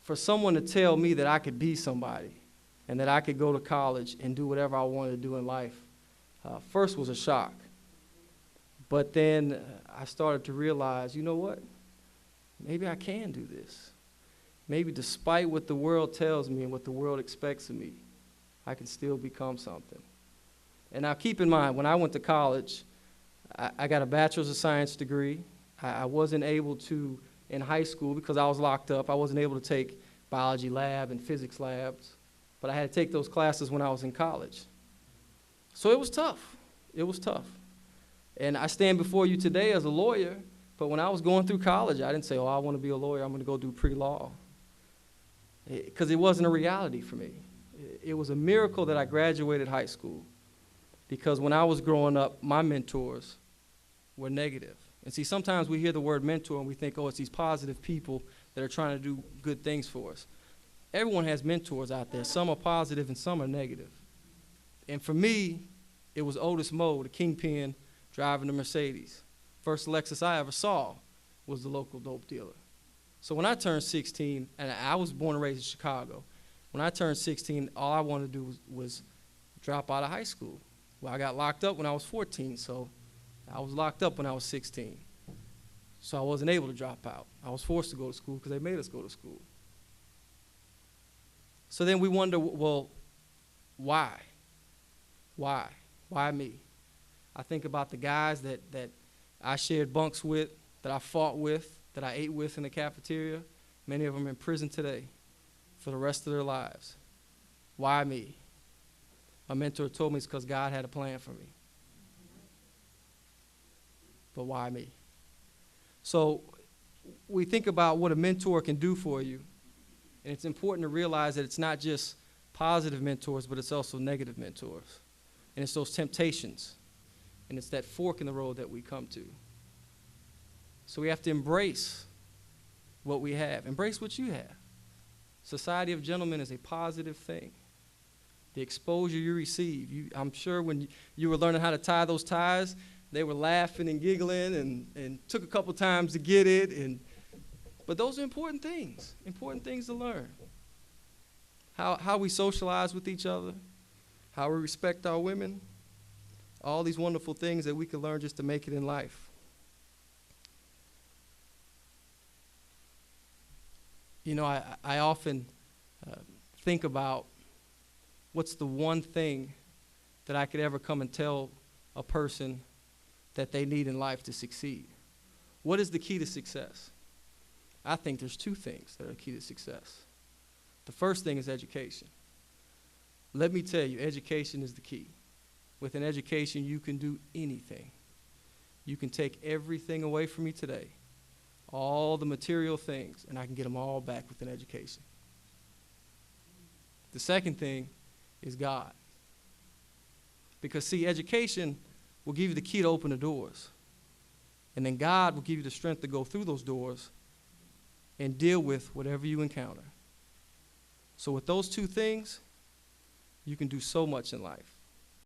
For someone to tell me that I could be somebody and that I could go to college and do whatever I wanted to do in life, first was a shock. But then I started to realize, you know what? Maybe I can do this. Maybe despite what the world tells me and what the world expects of me, I can still become something. And now keep in mind, when I went to college, I got a bachelor's of science degree. I wasn't able to, in high school, because I was locked up, I wasn't able to take biology lab and physics labs, but I had to take those classes when I was in college. So it was tough. It was tough. And I stand before you today as a lawyer, but when I was going through college, I didn't say, oh, I want to be a lawyer, I'm going to go do pre-law. Because it wasn't a reality for me. It was a miracle that I graduated high school, because when I was growing up, my mentors were negative. And see, sometimes we hear the word mentor and we think, oh, it's these positive people that are trying to do good things for us. Everyone has mentors out there. Some are positive and some are negative. And for me, it was Otis Moe, the kingpin, driving the Mercedes. First Lexus I ever saw was the local dope dealer. So when I turned 16, and I was born and raised in Chicago, when I turned 16, all I wanted to do was drop out of high school. Well, I got locked up when I was 14, so I was locked up when I was 16. So I wasn't able to drop out. I was forced to go to school because they made us go to school. So then we wonder, well, why? Why? Why me? I think about the guys that I shared bunks with, that I fought with, that I ate with in the cafeteria. Many of them are in prison today for the rest of their lives. Why me? My mentor told me it's because God had a plan for me. But why me? So we think about what a mentor can do for you, and it's important to realize that it's not just positive mentors, but it's also negative mentors. And it's those temptations, and it's that fork in the road that we come to. So we have to embrace what we have. Embrace what you have. Society of Gentlemen is a positive thing. The exposure you receive. I'm sure when you were learning how to tie those ties, they were laughing and giggling and took a couple times to get it. But those are important things to learn. How we socialize with each other, how we respect our women, all these wonderful things that we can learn just to make it in life. You know, I often think about what's the one thing that I could ever come and tell a person that they need in life to succeed. What is the key to success? I think there's two things that are key to success. The first thing is education. Let me tell you, education is the key. With an education, you can do anything. You can take everything away from me today, all the material things, and I can get them all back with an education. The second thing is God. Because, see, education will give you the key to open the doors. And then God will give you the strength to go through those doors and deal with whatever you encounter. So with those two things, you can do so much in life.